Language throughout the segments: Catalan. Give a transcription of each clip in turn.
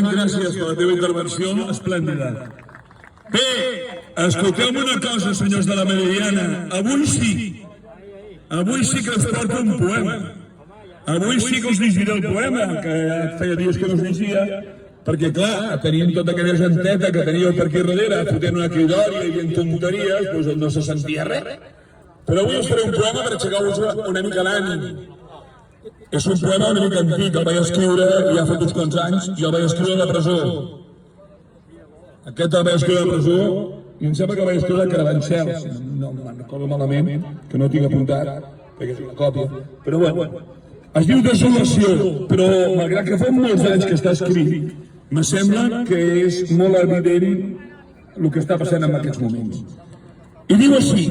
Gràcies per la teva intervenció esplèndida. Bé, escolteu-me una cosa, senyors de la Meridiana. Avui sí que us porto un poema. Avui sí que us llegiré el poema, que feia dies que no us llegia, perquè, clar, teníem tota aquella genteta que teníeu per aquí darrere, fotent una cridòria i dient tonteries, doncs no se sentia res. Però avui us faré un poema per aixecar-vos una mica l'ànim. És un poema una mica antic, el vaig escriure ja fa uns quants anys, i el vaig escriure a la presó. Aquest el vaig escriure a la presó, i em sembla que el vaig escriure a Carabanchel, si no me'n recordo malament, que no tinc apuntat, perquè és una còpia. Però bueno, es diu Desolació, però malgrat que fa molts anys que està escrit, me sembla que és molt evident el que està passant en aquests moments. I diu així: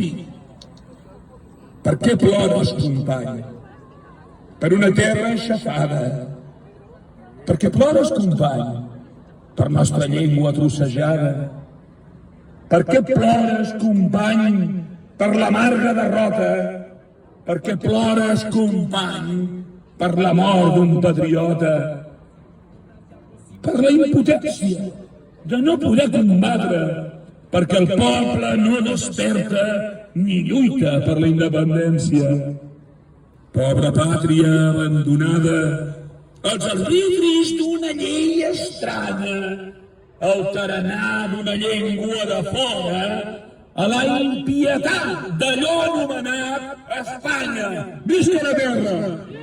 per què plores, company? Per una terra aixafada. Per què plores, company? Per nostra llengua trossejada. Per què plores, company? Per l'amarga derrota. Per què plores, company? Per la mort d'un patriota. Per la impotència de no poder combatre, perquè el poble no desperta ni lluita per la independència. Pobra pàtria abandonada als arbitris d'una llei estranya, al tarannà d'una llengua de fora, a la impietat d'allò anomenat Espanya. Visca la terra!